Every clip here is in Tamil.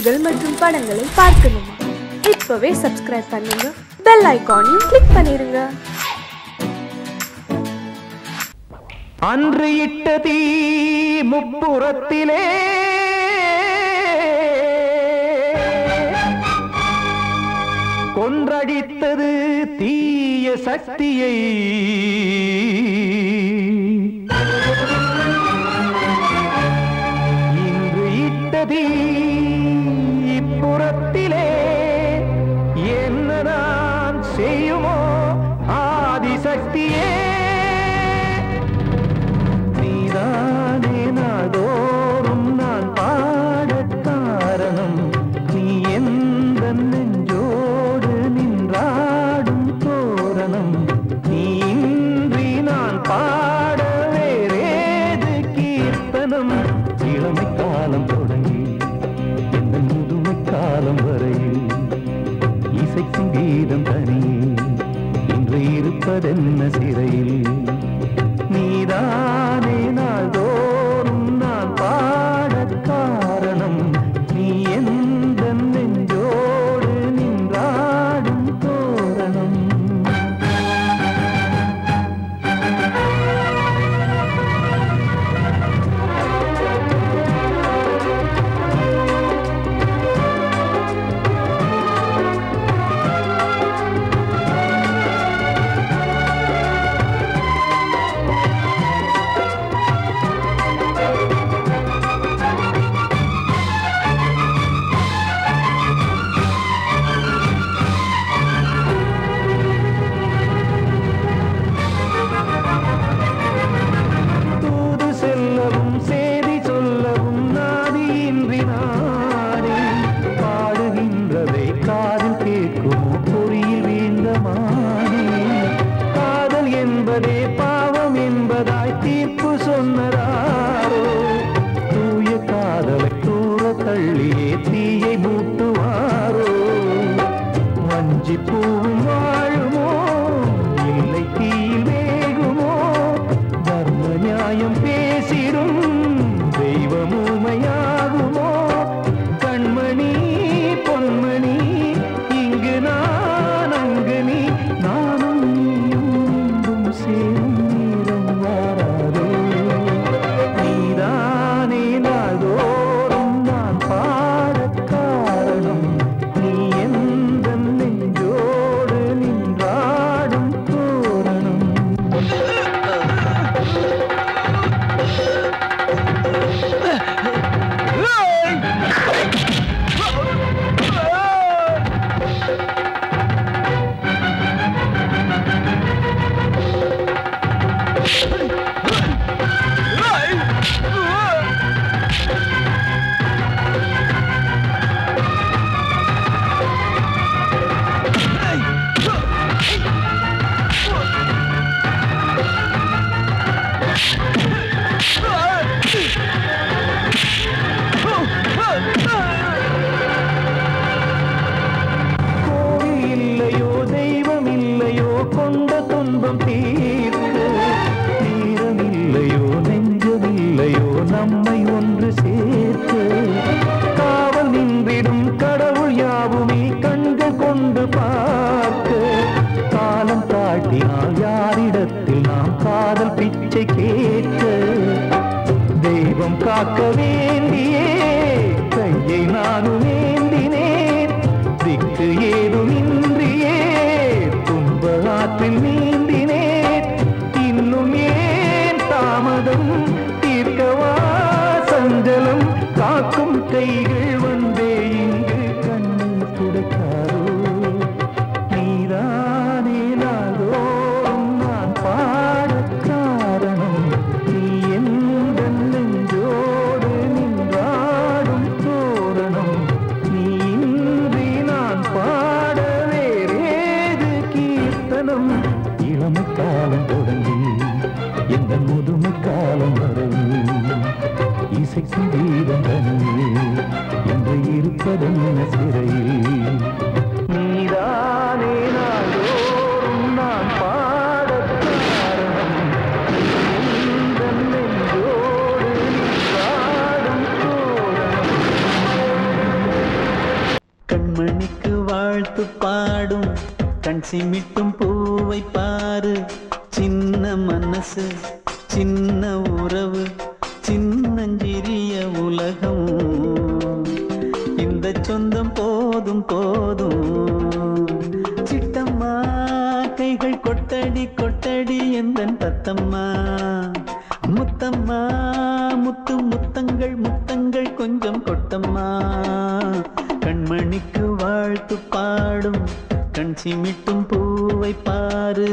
செய்திகள் மற்றும் படங்களை பார்க்கணுமா? இப்பவே சப்ஸ்கிரைப் பண்ணுங்க, பெல் ஐகானையும் கிளிக் பண்ணிருங்க. அன்று இட்ட தீ முப்புறத்திலே கொன்றடித்தது தீய சக்தியை. இன்று இட்ட தீ இப்புறத்திலே என்ன நான் செய்யுமோ ஆதிசக்தியே. நீதானே நாள்தோறும் நான் பாடக் காரணம், நீ எந்த நெஞ்சோடு நின்றாடும் தோரணம். நீ இன்றி நான் பாட வேறேது கீர்த்தனம். இளமை காலம் தொடங்கி எந்த முதுமை காலம் வரையில் இசைக்கும் கீதம் தனியே இன்று இருப்பதென்ன சிறையில். நீதானே நாள்தோறும் நான் பாடக் காரணம், நீ எந்த நெஞ்சோடு நின்றாடும் தோரணம். காக்க வேண்டியே கையை நானும் ஏந்தினேன். திக்கு ஏதுமின்றியே துன்ப ஆற்றில் நீந்தினேன். இன்னும் ஏன் தாமதம் தீர்க்கவா சஞ்சலம் காக்கும் கைகள் வந்தே இங்கு கண்ணீர் துடைக்காரோ. நீதானே நாள்தோறும் நான் பாடக் காரணம், நீ எந்த நெஞ்சோடு நின்றாடும் தோரணம். நீ இன்றி நான் பாட வேறேது கீர்த்தனம். இளமை காலம் தொடங்கி எந்த முதுமை காலம் வரையில் இசைக்கும் கீதம் தனியே என்று இருப்பதென்ன சிறையில். நீதானே நாள்தோறும் நான் பாடக் காரணம், எந்த நெஞ்சோடு நின்றாடும் தோரணம். வாழ்த்து பாடும் கண் சிமிட்டும் பூவை பாரு. சின்ன மனசு சின்ன உறவு சின்னஞ்சிறிய உலகம். இந்த சொந்தம் போதும் போதும். சிட்டம்மா கைகள் கொட்டடி கொட்டடி எந்தன் தத்தம்மா. முத்தம்மா முத்து முத்தங்கள் முத்தங்கள் கொஞ்சம் கொட்டம்மா. கண்மணிக்கு வாழ்த்து பாடும் கண் சிமிட்டும் பூவை பாரு.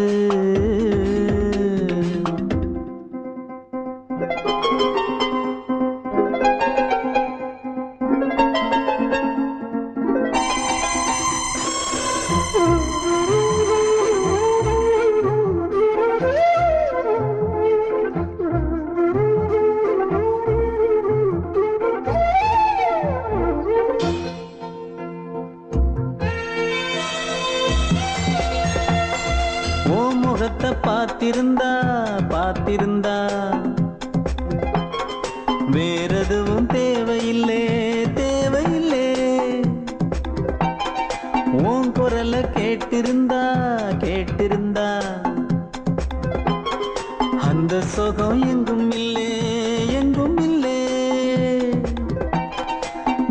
பார்த்திருந்தா பார்த்திருந்தா வேறெதுவும் தேவையில்லை தேவையில்லை. உன் குரலை கேட்டிருந்தா கேட்டிருந்தா அந்த சுகம் எங்கும் இல்லை எங்கும் இல்லை.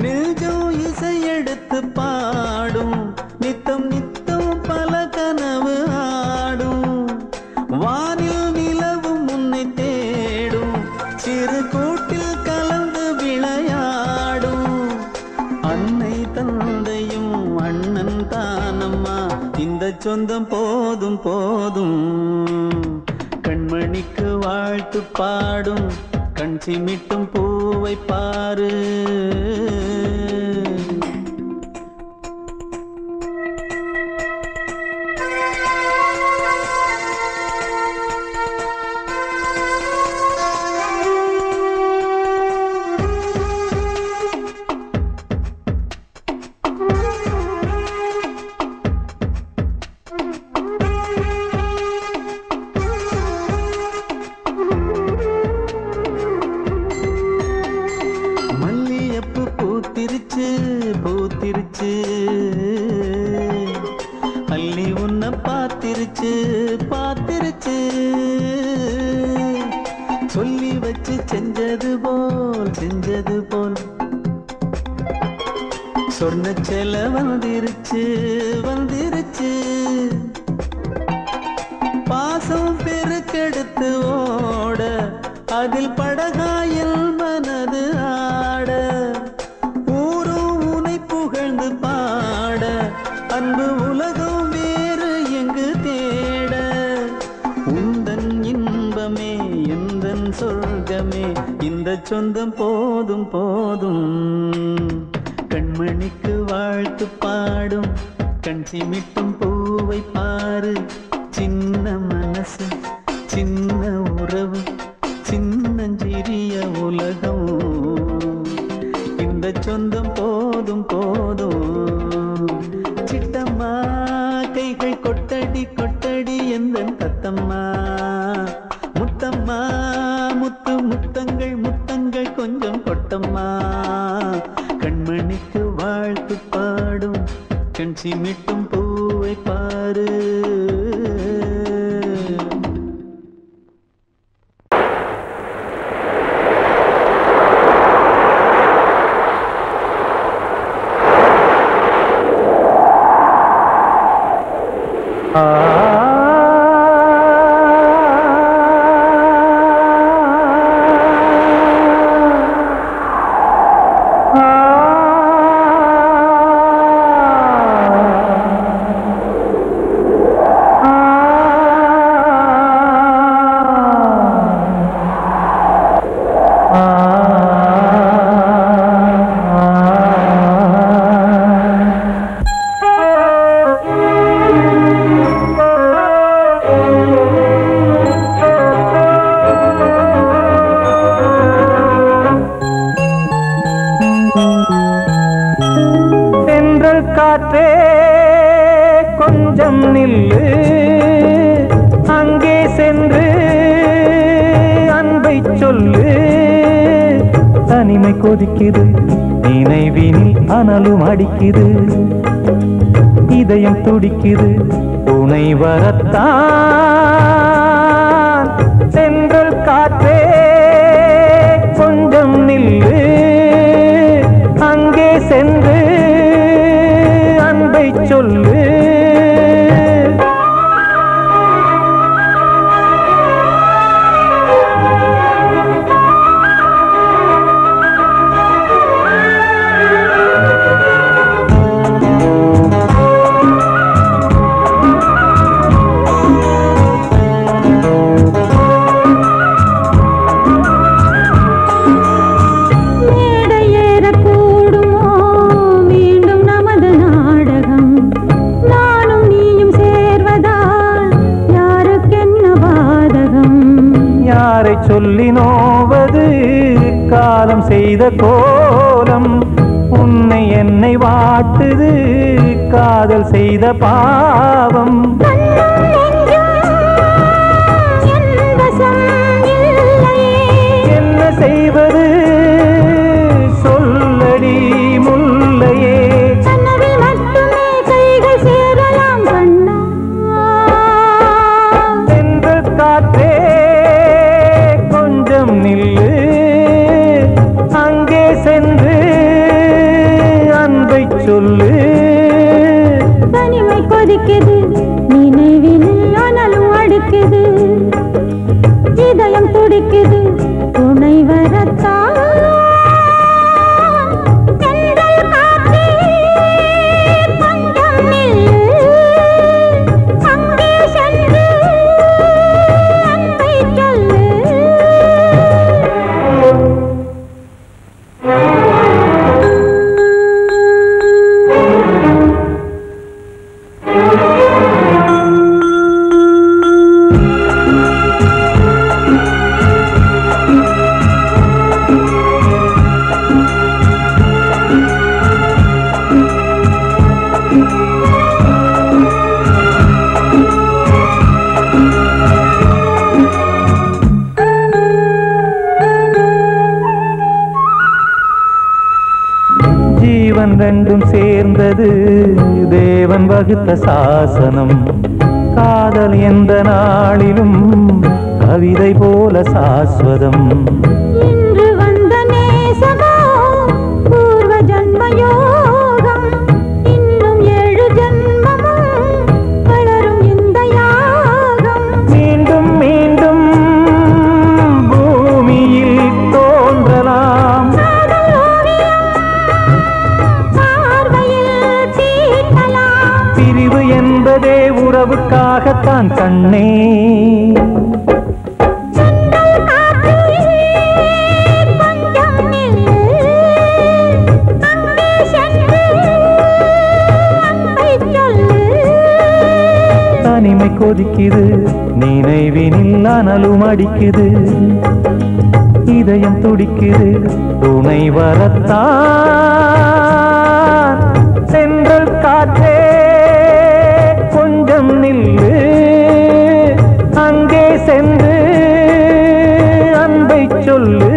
நெஞ்சம் இசை எடுத்து பாடும் நித்தம் நித்தம் பல கனவு ஆடும். வானில் நிலவும் உன்னை தேடும் சிறு கூட்டில் கலந்து விளையாடும். அன்னை தந்தையும் அண்ணன் தானம்மா. இந்த சொந்தம் போதும் போதும். கண்மணிக்கு வாழ்த்து பாடும் கண் சிமிட்டும் பூவை பாரு. பூத்திருச்சு பூத்திருச்சு அள்ளி உன்னை பார்த்திருச்சு பார்த்திருச்சு. சொல்லி வச்சு செஞ்சது போல் சொன்ன செல வந்துருச்சு வந்துருச்சு. பாசம் பெருக்கெடுத்து ஓட அதில் படகாயில் மனது ஆட. பாட அன்பு உலகம் வேறு எங்கு தேட. உந்தன் இன்பமே எந்தன் சொர்க்கமே இந்த சொந்தம் போதும் போதும். கண்மணிக்கு வாழ்த்து பாடும் கண் சிமிட்டும் பூவை பாரு. சின்ன மனசு சின்ன உறவு சின்னஞ்சிறிய உலகம். இந்த சொந்தம் போதும் போதும். சிட்டம்மா கைகள் கொட்டடி கொட்டடி எந்தன் தத்தம்மா. முத்தம்மா முத்து முத்தங்கள் முத்தங்கள் கொஞ்சம் கொட்டம்மா. கண்மணிக்கு வாழ்த்து பாடும் கண் சிமிட்டும் பூவை பாரு. காற்றே கொஞ்சம் நில்லு, அங்கே சென்று அன்பை சொல்லு. தனிமை கொதிக்குது, நினைவினில் அனலும் அடிக்குது. இதயம் துடிக்குது துணை வரத்தான். சென்றல் காற்றே கொஞ்சம் நில்லு, அங்கே சென்று அன்பை சொல்லு. சொல்லி நோவது காலம் செய்த கோலம், உன்னை என்னை வாட்டுது காதல் செய்த பாவம். என்ன செய்வது சொல்லடி முல்லையே, சென்று காற்றே நில்லு, அங்கே சென்று அன்பை சொல்லு. தனிமை கொதிக்குது நினைவில் ஆனாலும் அடுக்குது, இதயம் துடிக்குது துணை வரத்தான். ரெண்டும் சேர்ந்தது தேவன் வகுத்த சாசனம், காதல் எந்த நாளிலும் கவிதை போல சாஸ்வதம். இன்று வந்த நேசமோ பூர்வ ஜன்ம யோகம், இன்னும் 7 ஜன்மமும் வளரும் இந்த யாகம். மீண்டும் மீண்டும் பூமியில் தோன்றலாம், பிரிவு என்பதே உறவுக்காகத்தான் கண்ணே. தனிமை கொதிக்குது நினைவினில் அனலும் அடிக்குது, இதயம் துடிக்குது துணை வரத்தான். சென்றல் காற்றே கொஞ்சம் நில்லு, அங்கே சென்று அன்பை சொல்லு.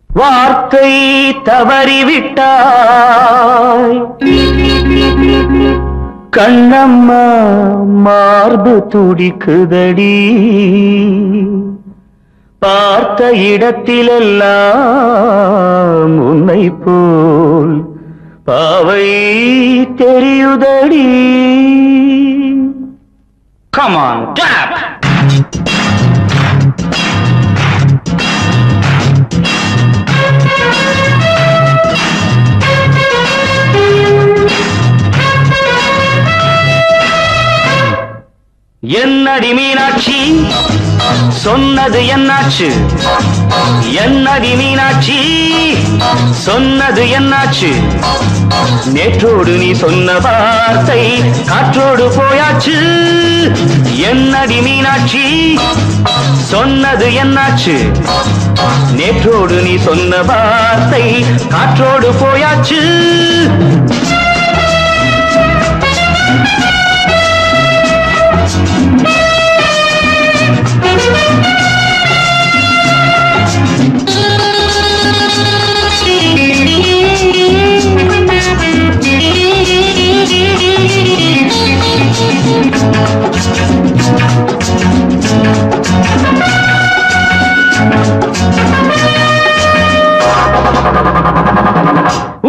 வார்த்தை தவறிவிட்டாய் கண்ணம்மா, மார்பு துடிக்குதடி, பார்த்த இடத்திலெல்லாம் உன்னை போல் பாவை தெரியுதடி. Come on, clap! என்னடி மீனாட்சி சொன்னது என்னாச்சு, என்னடி மீனாட்சி சொன்னது என்னாச்சு, நேற்றோடு நீ சொன்ன வார்த்தை காற்றோடு போயாச்சு. என்னடி மீனாட்சி சொன்னது என்னாச்சு, நேற்றோடு நீ சொன்ன வார்த்தை காற்றோடு போயாச்சு.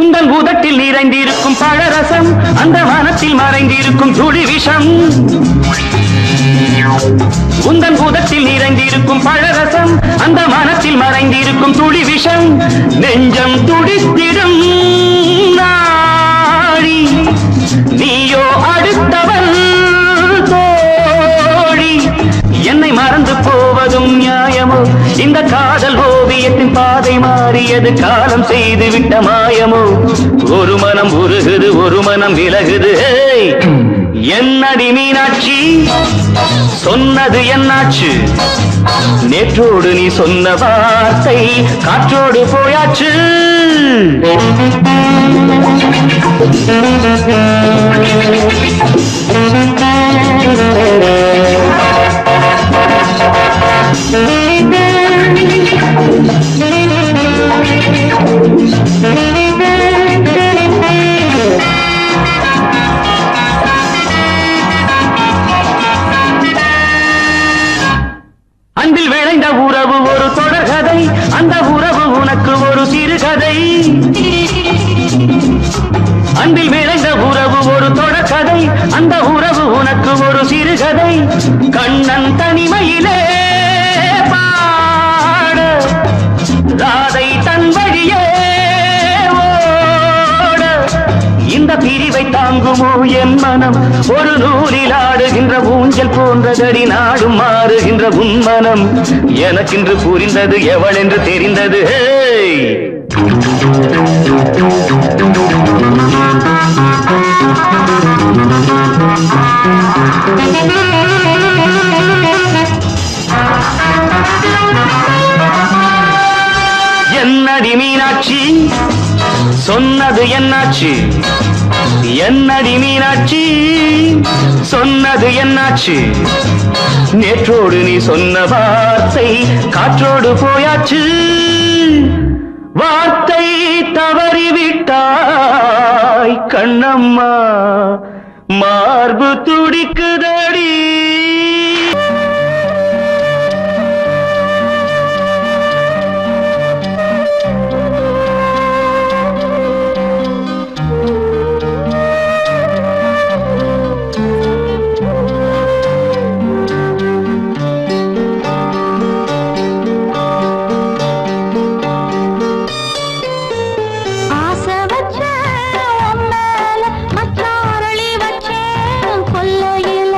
உந்தன் பூதத்தில் நிறைந்திருக்கும் பழரசம் அந்த வானத்தில் மறைந்திருக்கும் துளி விஷம் உந்தன் பூதத்தில் நிறைந்திருக்கும் பழரசம் அந்த வானத்தில் மறைந்திருக்கும் துளி விஷம் நெஞ்சம் துடித்திடும் நாடி நீயோ அடுத்தவன் தோழி என்னை மறந்து போவதும் நியாயமோ இந்த காதல் ஓவியத்தின் பாதை மாறியது காலம் செய்து விட்ட மாயமோ ஒரு மனம் உருகுது ஒரு மனம் விலகுது என்னடி மீனாட்சி சொன்னது என்னாச்சு நேற்றோடு நீ சொன்ன வார்த்தை காற்றோடு போயாச்சு அன்பில் விளைந்த உறவு ஒரு தொடர்கதை அந்த உறவு உனக்கு ஒரு சிறுகதை அன்பில் விளைந்த உறவு ஒரு தொடர்கதை அந்த உறவு உனக்கு ஒரு சிறுகதை கண்ணன் தனிமையிலே பாட ராதை தன் வழியே ஓட இந்த பிரிவை தாங்குமோ என் மனம் ஒரு நூலில் ஆடுகின்ற ஊஞ்சல் போன்றதடி நாடும் மாறுகின்ற உன்மனம் எனக்கென்று புரிந்தது எவள் என்று தெரிந்தது என்னடி மீனாட்சி சொன்னது என்னாச்சு என்னடி மீனாட்சி சொன்னது என்னாச்சு நேற்றோடு நீ சொன்ன வார்த்தை காற்றோடு போயாச்சு வார்த்தை தவறிவிட்டாய் கண்ணம்மா மார்பு துடிக்குதடி கொல்லையில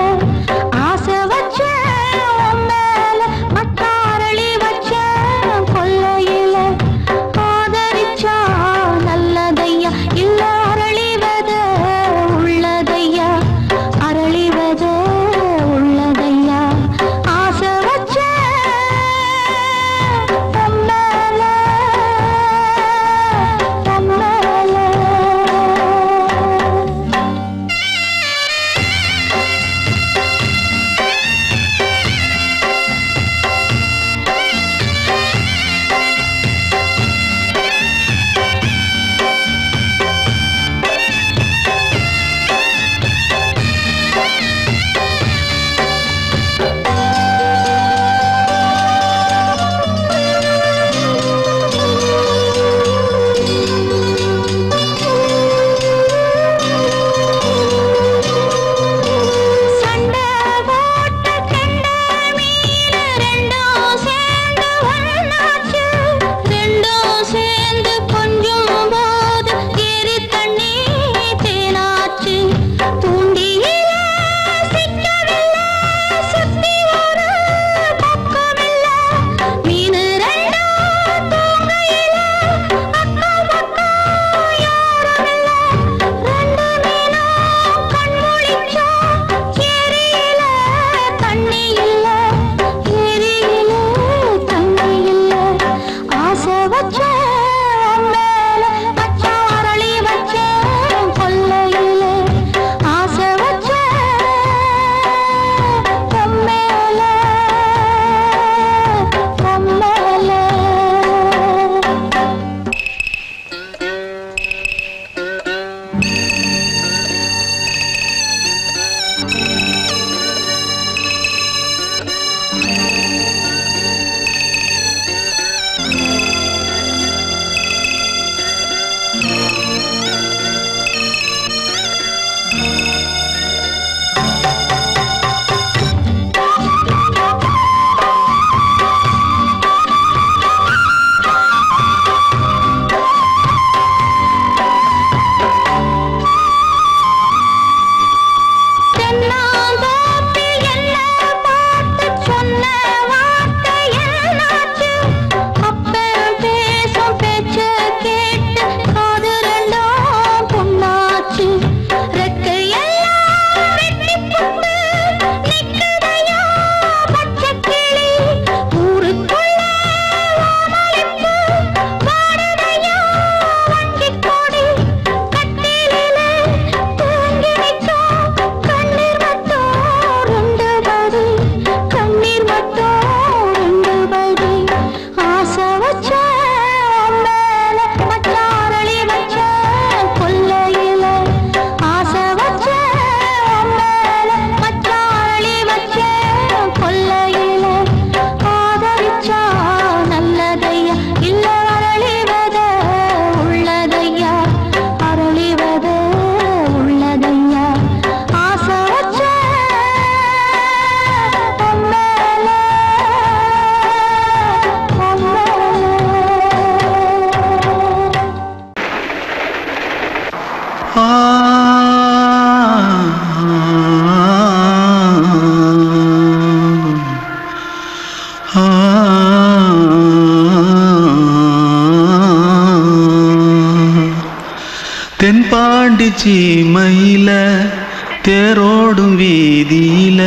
தேரோடும் வீதியில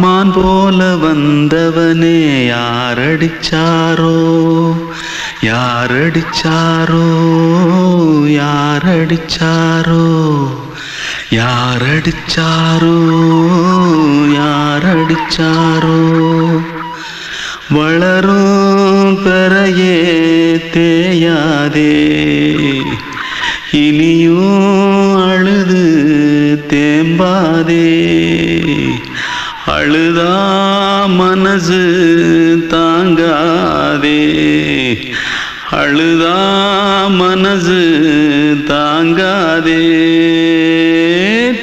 மான் போல வந்தவனே யாரடிச்சாரோ யாரடிச்சாரோ யாரடிச்சாரோ யாரடிச்சாரோ யாரடிச்சாரோ வளரும் பெறையே தேயாதே இனியும் அழுது தேம்பாதே அழுதா மனசு தாங்காதே அழுதா மனசு தாங்காதே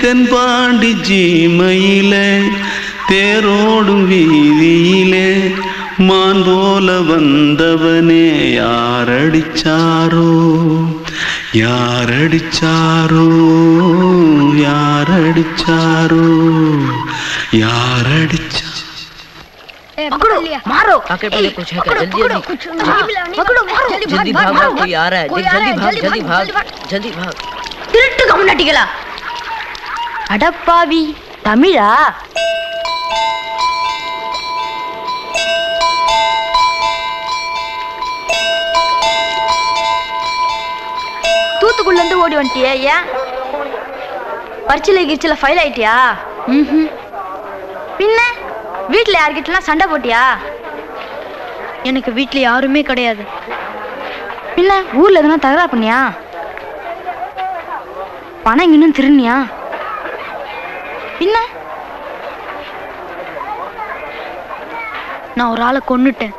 தென்பாண்டி சீமையிலே தேரோடும் வீதியிலே மான் போல வந்தவனே யாரடிச்சாரோ யாரடிச்சாரோ யாரடிச்சாரோ यारडिचा पकड़ो मारो आके पहले कुछ है क्या जल्दी जल्दी पकड़ो मारो जल्दी भाग भाग कोई आ रहा है जल्दी भाग जल्दी भाग திருட்டு கம்முனட்டிகளா அடப்பாவி தமிழா தூத்துக்குள்ள இருந்து ஓடி வந்துட்டியா ஏன் பரிச்சையில கிரிச்சில ஃபைல் ஆயிட்டியா பின்ன வீட்ல யார்கிட்டலாம் சண்டை போட்டியா எனக்கு வீட்ல யாருமே கிடையாது பின்ன ஊர்ல எதுனா தகராறு பண்ணியா பணம் இன்னும் திருநியா பின்ன நான் ஒரு ஆளை கொன்னுட்டேன்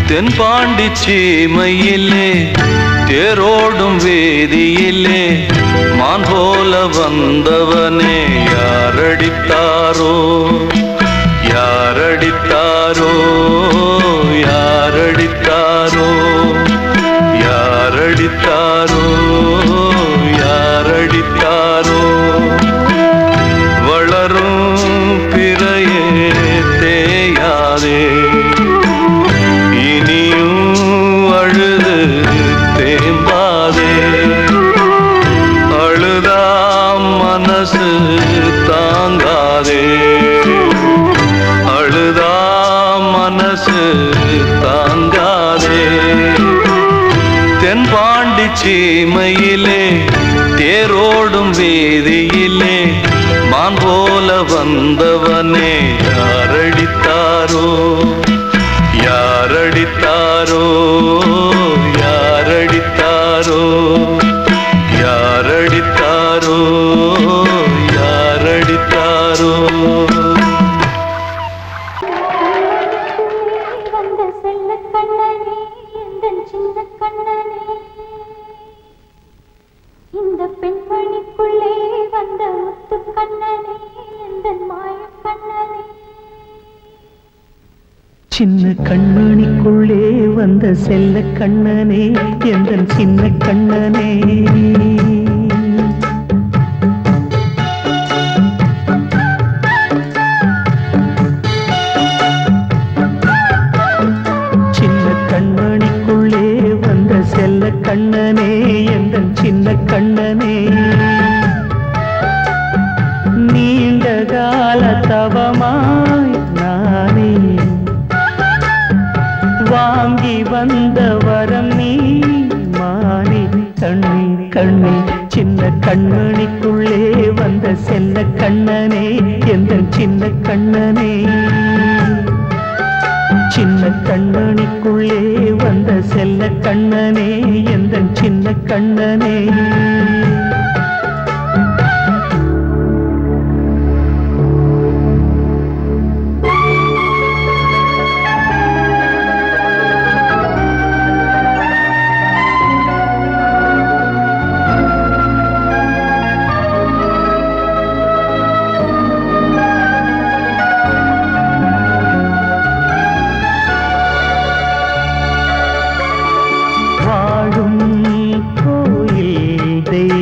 தென்பாண்டி சீமையிலே தேரோடும் வேதியிலே மான் போல வந்தவனே யாரடித்தாரோ யாரடித்தாரோ யாரடித்தாரோ யாரடித்தாரோ யாரடித்தாரோ வளரும் பிறையே தேயாதே அழுது தேம்பாதே அழுதா மனசு தாங்காதே அழுதா மனசு தாங்காதே தென்பாண்டி சீமையிலே தேரோடும் வேதியிலே மான் போல வந்தவனே யாரடித்தாரோ யாரடித்தாரோ யாரடித்தாரோ யாரடித்தாரோ யாரடித்தாரோ வந்த செல்ல கண்ணனே எந்தன் சின்ன கண்ணனே இந்த பெண்மணிக்குள்ளே வந்த முத்து கண்ணனே எந்தன் மாய கண்ணனே சின்ன கண்மணிக்குள்ளே வந்த செல்ல கண்ணனே எந்தன் சின்ன கண்ணனே சின்ன கண்மணிக்குள்ளே வந்த செல்ல கண்ணனே எந்தன் சின்ன கண்ணனே நீண்ட கால தவமாய் நானே வாங்கி வந்த வரம் நீ மாறி கண்ணி கண்ணி சின்ன கண்மணிக்குள்ளே வந்த செல்ல கண்ணனே எந்தன் சின்ன கண்ணனே சின்ன கண்மணிக்குள்ளே வந்த செல்ல கண்ணனே எந்தன் சின்ன கண்ணனே வாழும் கோயில் தெய்வம்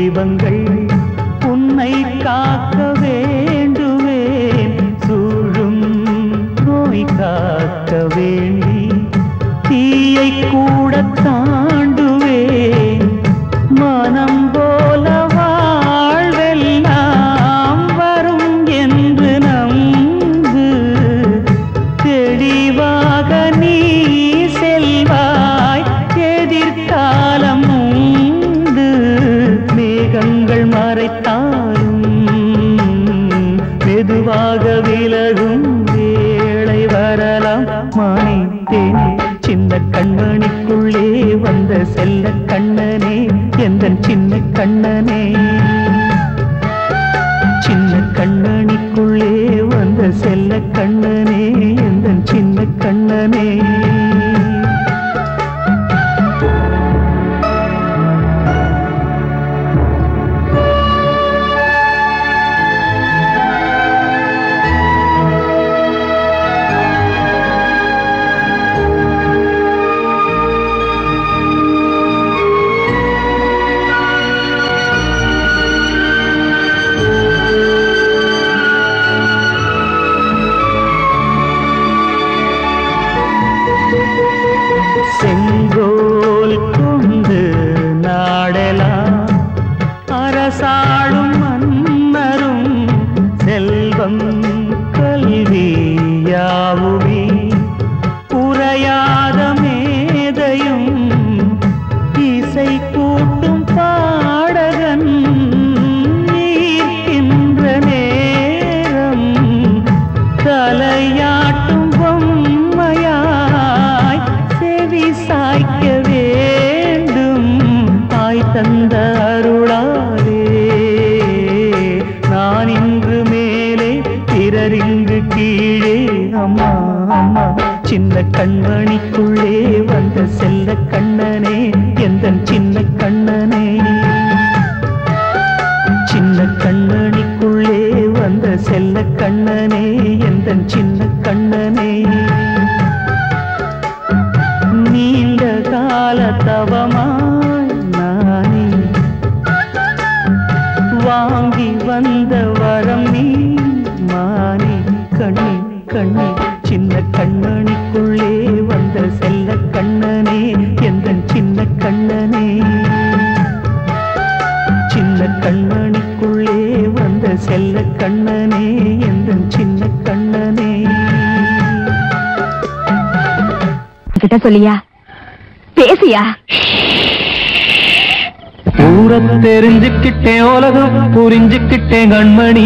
காக்க வேண்டுவேன் சூழும் நோய் காக்க வேண்டி தீயை கூட தாண்டுவேன் மனம் போல வாழ்வெல்லாம் வரும் என்று நம்பு தெளிவாக நீ செல்வாய் எதிர்காலம் உண்டு மேகங்கள் மறைத்தாலும் மெதுவாக விலகும் வேளை வரலாம் மானே தேனே சின்ன கண்மணிக்குள்ளே வந்த செல்ல கண்ணனே எந்தன் சின்ன கண்ணனே சின்ன கண்ணனிக்குள்ளே வந்த செல்ல கண்ணனே எந்தன் சின்ன கண்ணனே செங்கோல் கொண்டு நாடலாம் அரசாளும் மன்னரும் செல்வம் கல்வியாவுமே உரையாத மேதையும் இசை கூட்டும் பாடகன் ஈர்க்கின்ற நேரம் தலையாட்டும் பொம்மையாய் சாய்க்க வேண்டும் தாய் தந்த அருளாலே நான் இன்று மேலே பிறரிங்கு கீழே அம்மா அம்மா சின்ன கண்மணிக்குள்ளே வந்த செல்ல கண்ணனே எந்தன் சின்ன கண்ணனே சின்ன கண்மணிக்குள்ளே வந்த செல்ல கண்ணனே எந்தன் சின்ன கண்ணனே நீண்ட கால தவமாய் நானே வாங்கி வந்த வரம் நீ மானே கண்ணே கண்ணே சின்ன கண்மணிக்குள்ளே வந்த செல்ல கண்ணனே எந்தன் சின்ன கண்ணனே சின்ன கண்மணிக்குள்ளே வந்த செல்ல கண்ணனே எந்தன் சின்ன கண்ணனே கிட்ட சொல்லியா பேசியா ஊரை தெரிஞ்சுக்கிட்டேன் உலகம் புரிஞ்சுக்கிட்டேன் கண்மணி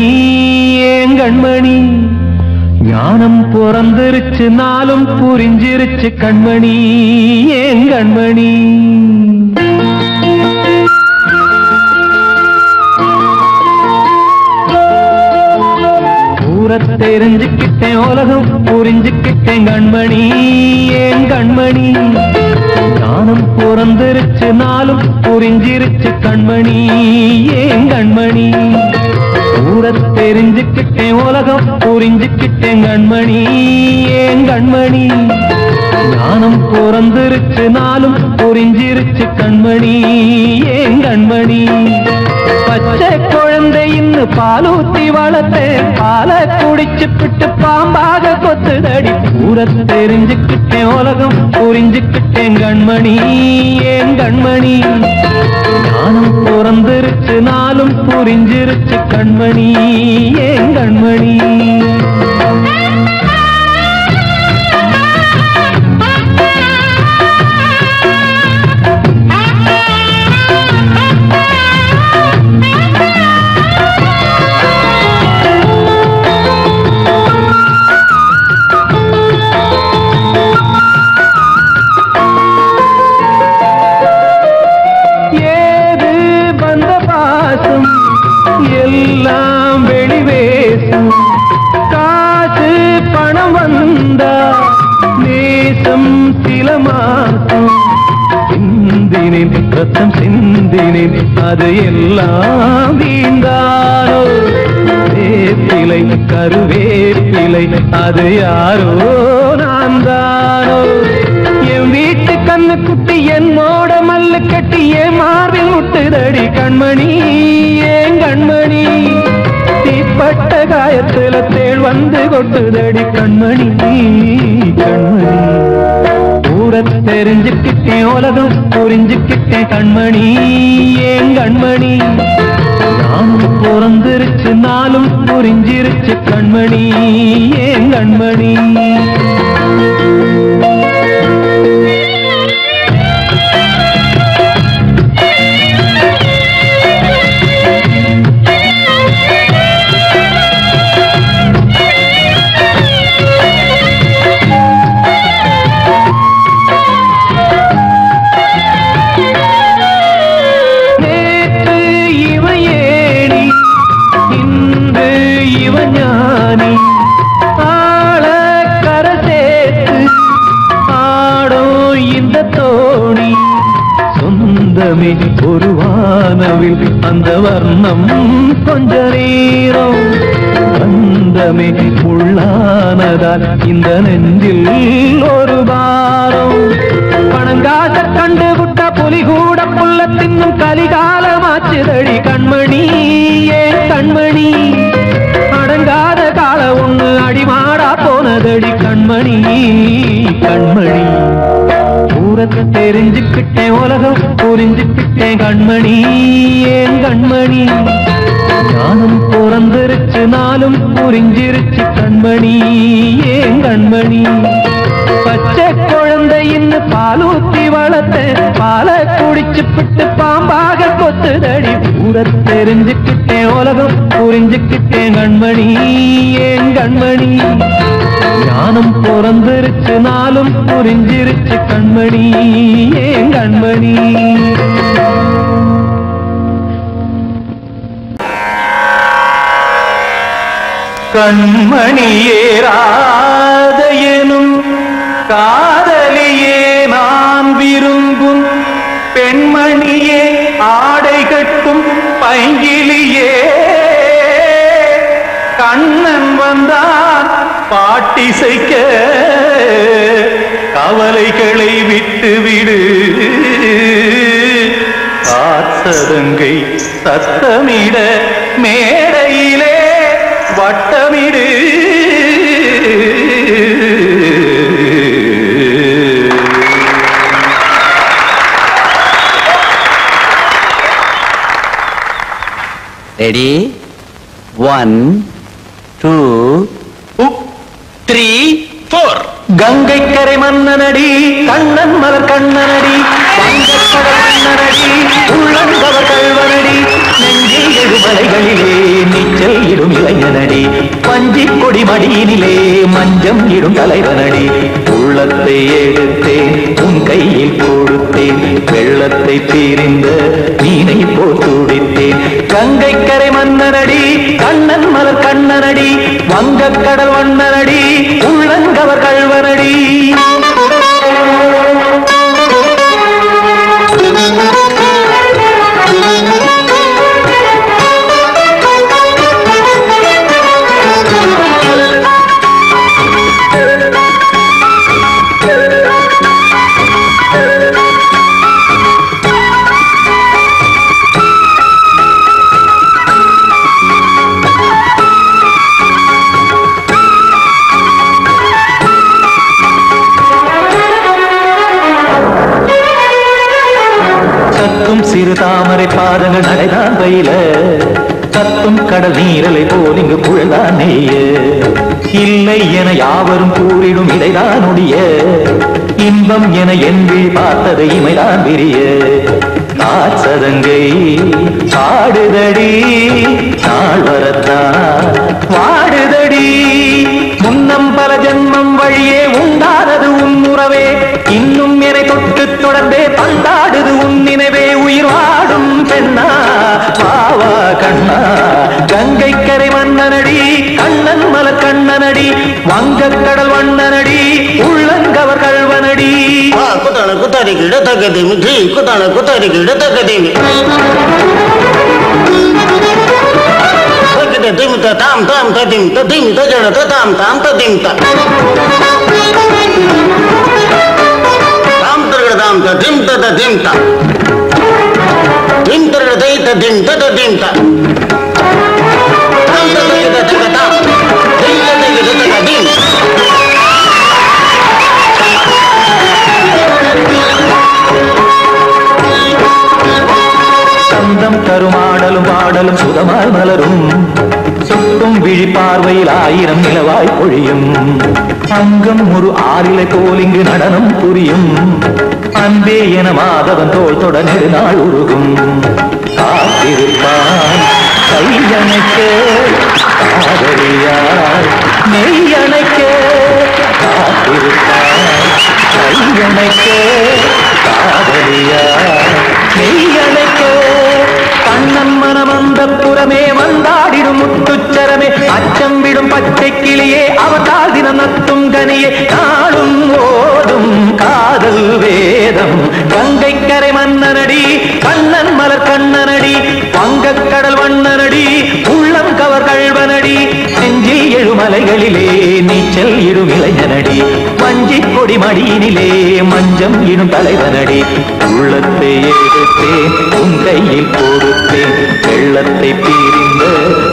ஏன் கண்மணி ஞானம் பிறந்திருச்சு நாளும் புரிஞ்சிருச்சு கண்மணி ஏன் கண்மணி ஊரை தெரிஞ்சுக்கிட்டேன் உலகம் புரிஞ்சுக்கிட்டேன் கண்மணி ஏன் கண்மணி ஞானம் பிறந்திருச்சு நாளும் புரிஞ்சிருச்சு கண்மணி ஏன் கண்மணி ஊரை தெரிஞ்சுக்கிட்டேன் உலகம் புரிஞ்சுக்கிட்டேன் கண்மணி ஏன் கண்மணி ஞானம் பிறந்திருச்சு நாளும் புரிஞ்சிருச்சு கண்மணி ஏன் கண்மணி பச்சை குழந்தை இன்னும் பாலூத்தி வளர்த்தேன் பாலை குடிச்சு பிட்டு பாம்பாக கொத்துதடி ஊரை தெரிஞ்சுக்கிட்டேன் உலகம் புரிஞ்சுக்கிட்டேன் கண்மணி ஏன் கண்மணி ஞானம் பிறந்திருச்சு நாளும் புரிஞ்சிருச்சு கண்மணி ஏன் கண்மணி எல்லாம் வெளிவேசும் காசு பணம் வந்தா நேசம் சில மாசம் சிந்தினேன் ரத்தம் சிந்தினேன் அது எல்லாம் வீந்தாரோ வேப்பிலை கருவேப்பிலை அது யாரோ நான் தானோ என் வீட்டு கண்ணு குட்டி என்னோட மல்லு கட்டி என் மார்பில் முட்டுதடி கண்மணி ஏன் கண்மணி பட்ட காயத்துல தேள் வந்து கொட்டுதடி கண்மணி கண்மணி. ஊர தெரிஞ்சுக்கிட்டேன் உலகம் புரிஞ்சுக்கிட்டேன் கண்மணி ஏன் கண்மணி. நானும் பிறந்திருச்சு நாளும் புரிஞ்சிருச்சு கண்மணி ஏன் கண்மணி. ஒரு வானவில் அந்த வர்ணம் கொஞ்ச நேரம் பந்தமே உள்ளானதால் இந்த நெஞ்சில் ஒரு பாரம். பணங்காச கண்டு விட்ட புலி கூட புல்ல தின்னும் கலிகாலமாச்சுதடி கண்மணி ஏன் கண்மணி. அடங்காத கால ஒண்ணு அடிமாடா போனதடி கண்மணி கண்மணி. ஊரத்தை தெரிஞ்சுக்கிட்டேன் உலகம் புரிஞ்சுக்கிட்டேன் கண்மணி ஏன் கண்மணி. ஞானம் பிறந்திருச்சு நாளும் புரிஞ்சிருச்சு கண்மணி ஏன் கண்மணி. பச்சை குழந்தையின்னு பாலூத்தி வளர்த்த பாலை குடிச்சு பிட்டு பாம்பாக கொத்துதடி. ஊரத்தை தெரிஞ்சுக்கிட்டேன் உலகம் புரிஞ்சுக்கிட்டேன் கண்மணி ஏன் கண்மணி. ஞானம் பிறந்திருச்சு நாளும் புரிஞ்சிருச்சு கண்மணி ஏன் கண்மணி. கண்மணியே ராதையனும் காதலியே நான் விரும்பும் பெண்மணியே ஆடை கட்டும் பைங்கிலியே. கண்ணன் வந்தான் பாட்டிசைக்க கவலைகளை விட்டுவிடு. காத்ததங்கை சத்தமிட மேடையிலே வட்டமிடு. ரெடி 1 2 3 4. கங்கை கரை மன்னனடி கண்ணன் மலர் கண்ணனடி வங்கக்கடல் மன்னனடி உள்ளங்கவர் கல்வனடி. நெஞ்சில் எழுமலைகளிலே நீச்சல் இடும் இளைஞனடி பஞ்சி கொடி மடியினிலே மஞ்சம் இடும் தலைவனடி. உள்ளத்தை எடுத்தேன் உன் கையில் கொடுத்தேன் வெள்ளத்தை பிரிந்த மீனை போல் துடித்தேன். கங்கை கரை மன்னனடி கண்ணன் மலர் கண்ணனடி வங்கக்கடல் வண்ணனடி உள்ளங்கவர் கல்வனடி. சிறு தாமரை பாதங்கள் நடைதான் பயில கத்தும் கடல் நீரலை போல் இங்கு புழல்தான் நெய்ய. இல்லை என யாவரும் கூறிடும் இதைதான் உடைய இன்பம் என என்று பார்த்தது இமைதான் விரிய. காச்சதங்கை பாடுதடி நாள் வரத்தான் வாடுதடி. முன்னம் பல ஜென்மம் வழியே உண்டானது உன் உறவே இன்னும் என்னை தொட்டு தொடர்ந்தே பந்தாடுது உன் நினைவே. உயிர் வாடும் பெண்ணா பாவா கண்ணா கங்கை கரை மன்னனடி கண்ணன் மலர் கண்ணனடி வங்கக்கடல் வண்ணனடி உள்ளங்கவர் கல்வனடி. குத்தான குத்தாரி கிட தகதிமி ஜி குத்தான குத்தாரி கிட தகதிமி திம் தாம் தாம் ததிம் ததிம் தஜன தாம் தாம் ததிம் தாம் தரகதாம் ததிம் ததிம் தா திம் தரகதை ததிம் ததிம் தா தாம் தரகதை சொன்னால் மலரும் சொட்டும் விழி பார்வையில் 1000 நிலவாய் பொழியும் அங்கம் ஒரு ஆறிலை போல் இங்கு நடனம் புரியும் அன்பே என மாதவன் தோள் தொட நெடுநாள் உருகும் காத்திருப்பான் கையணைக்க காதலியார் நெய்யணைக்க காத்திருப்பான் கையணைக்க காதலியார் நெய்யணைக்க கண்ணன் மனம் அந்த புறமே வந்தாடிடும் முத்துச்சரமே அச்சம் விடும் பச்சை கிளியே அவதால் தினம் நத்தும் கனியே நாளும் ஓடும் காதல் வேதம் கங்கை கரை மன்னனடி கண்ணன் மலர் கண்ணனடி வங்கக் கடல் வண்ணனடி உள்ளம் கவர் கழ்வனடி நெஞ்சில் எழுமலைகளிலே நீச்சல் இடும் இளைஞனடி வஞ்சி கொடி மடியினிலே மஞ்சம் இடும் தலைவனடி உள்ளத்தை எடுத்தேன் உன் கையில் கொடுத்தேன் வெள்ளத்தை பிரிந்த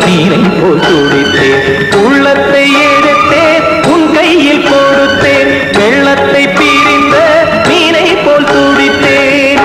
நீரை போல் துடித்தேன் உள்ளத்தை எடுத்தேன் உன் கையில் கொடுத்தேன் வெள்ளத்தை பிரிந்த நீரை போல் துடித்தேன்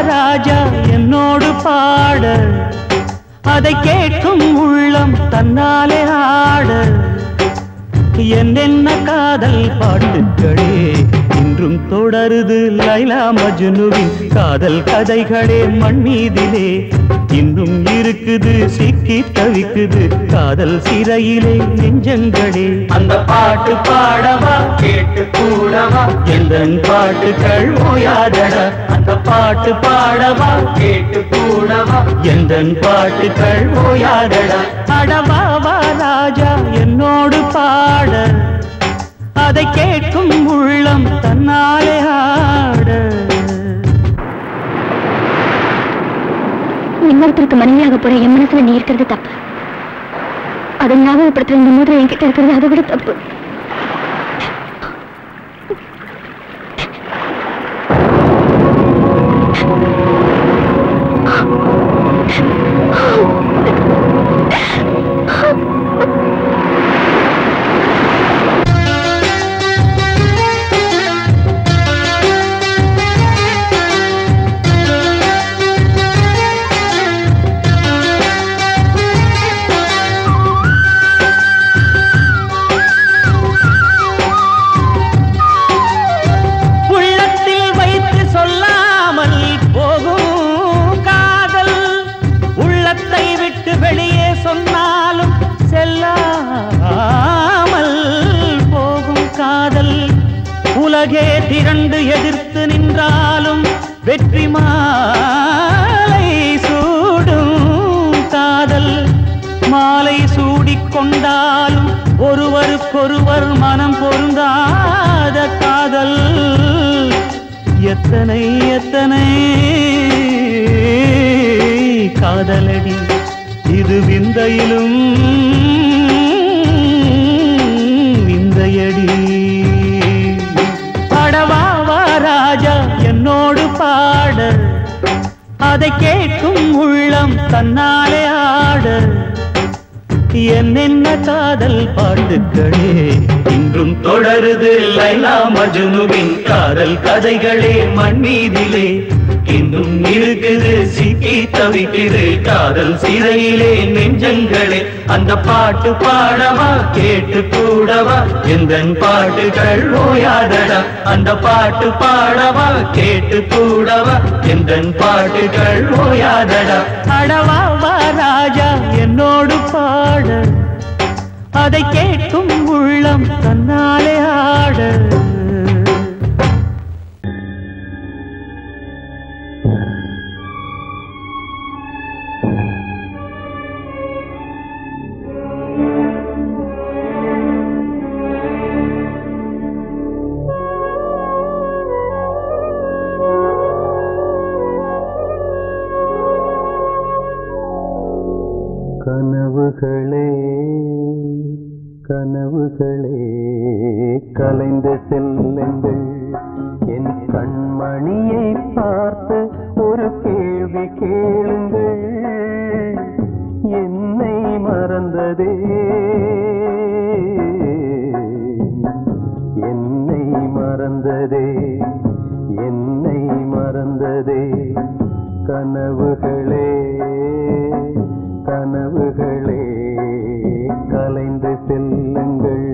ராஜா என்னோடு பாட அதை கேட்கும் உள்ளம் தன்னாலே ஆட என்னென்ன காதல் பாட்டுக்களே இன்றும் தொடருது லைலா மஜ்னுவின் காதல் கதைகளே மண் மீதிலே இன்னும் இருக்குது சிக்கி தவிக்குது காதல் சிறையிலே நெஞ்சங்களே அந்த பாட்டு பாடவா கேட்டு கூடவா எந்தன் பாட்டுக்கள் ஓயாதடா அந்த பாட்டு பாடவா கேட்டு கூடவா எந்தன் பாட்டுக்கள் ஓயாதடா அடவாவா ராஜா என்னோடு பாட அதை கேட்கும் உள்ளம் தன்னாலே ஆட இன்னொருத்தருக்கு மனைவியாக போற என் மனசுல நீ இருக்கிறது தப்பு அதை ஞாபகப்படுத்துற இந்த மூதிரை என்கிட்ட இருக்கிறது அதை விட தப்பு உலகே திரண்டு எதிர்த்து நின்றாலும் வெற்றி மாலை சூடும் காதல் மாலை சூடிக்கொண்டாலும் ஒருவருக்கொருவர் மனம் பொருந்தாத காதல் எத்தனை எத்தனை காதலடி இது விந்தையிலும் விந்தையடி ராஜா என்னோடு பாட அதை கேட்கும் உள்ளம் தன்னாலே ஆட என்னென்ன காதல் பாட்டுக்களே இன்றும் தொடருது லைலா மஜ்னுவின் காதல் கதைகளே மண் மீதிலே இன்னும் இருக்குது சிக்கி தவிக்குது காதல் சிறையிலே நெஞ்சங்களே அந்த பாட்டு பாடவா கேட்டு கூடவா எந்தன் பாட்டுகள் ஓயாதடா அந்த பாட்டு பாடவா கேட்டு கூடவா எந்தன் பாட்டுகள் ஓயாதடா அடவாவா ராஜா என்னோடு பாட அதை கேட்கும் உள்ளம் தன்னாலே ஆட கனவுகளே கனவுகளே கலைந்து செல்லுங்கள் என் கண்மணியை பார்த்து ஒரு கேள்வி கேளுங்கள் என்னை மறந்ததே என்னை மறந்ததே என்னை மறந்ததே கனவுகளே கனவுகளே கலைந்து செல்லுங்கள்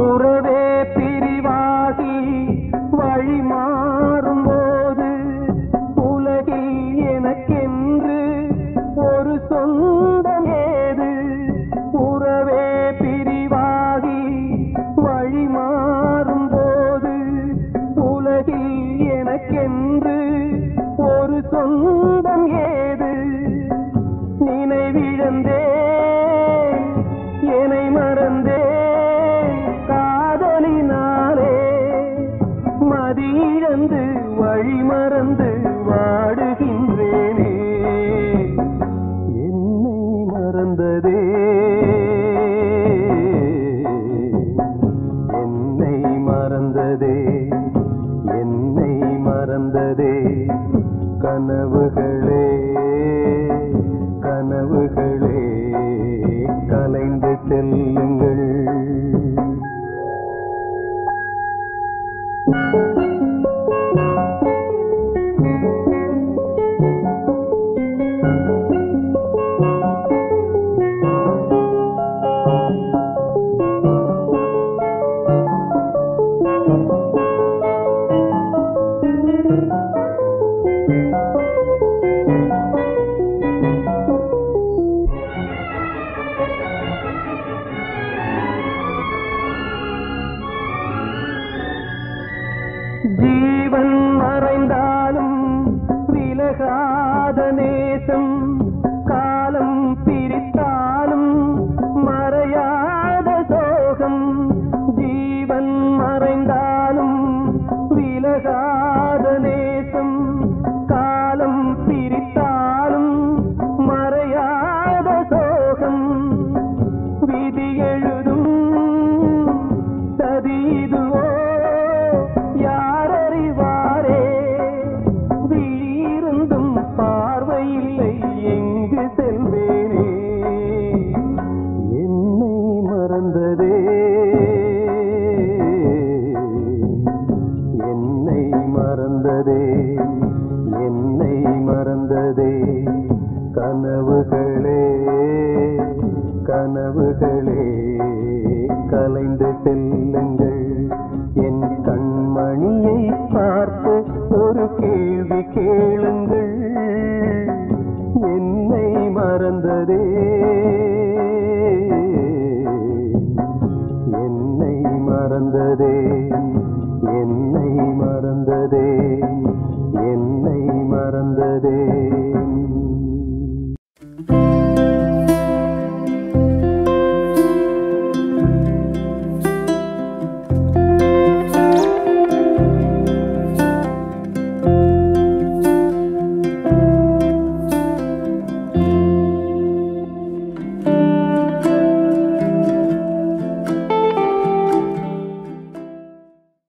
உறவே பிரிவாகி வழி மாறும்போது உலகில் எனக்கென்று ஒரு சொந்தம் ஏது உறவே பிரிவாகி வழி மாறும்போது உலகில் எனக்கென்று ஒரு சொந்தம் ஏது நினைவிழந்தே என்னை மறந்தே காதலினாலே மதியிழந்து கனவுகளே கனவுகளே கலைந்து செல்லுங்கள். ஜீவன் மறைந்தாலும் விலகாத நேசம், காலம் பிரித்தாலும் மறையாத சோகம். ஜீவன் மறைந்தாலும் விலகாத நேசம், காலம் பிரித்தாலும் மறையாத சோகம். விதி எழுதும் சதிதுவோ யாரறிவாரே, வீருந்தும் பார்வையில்லை எங்கு செல்வேனே. என்னை மறந்ததே என்னை மறந்ததே என்னை மறந்ததே. கனவுகளே கனவுகளே கலைந்து செல்லுங்கள். என் கண்மணியை பார்த்து ஒரு கேள்வி கேளுங்கள். என்னை மறந்ததே என்னை மறந்ததே என்னை மறந்ததே என்னை மறந்ததே.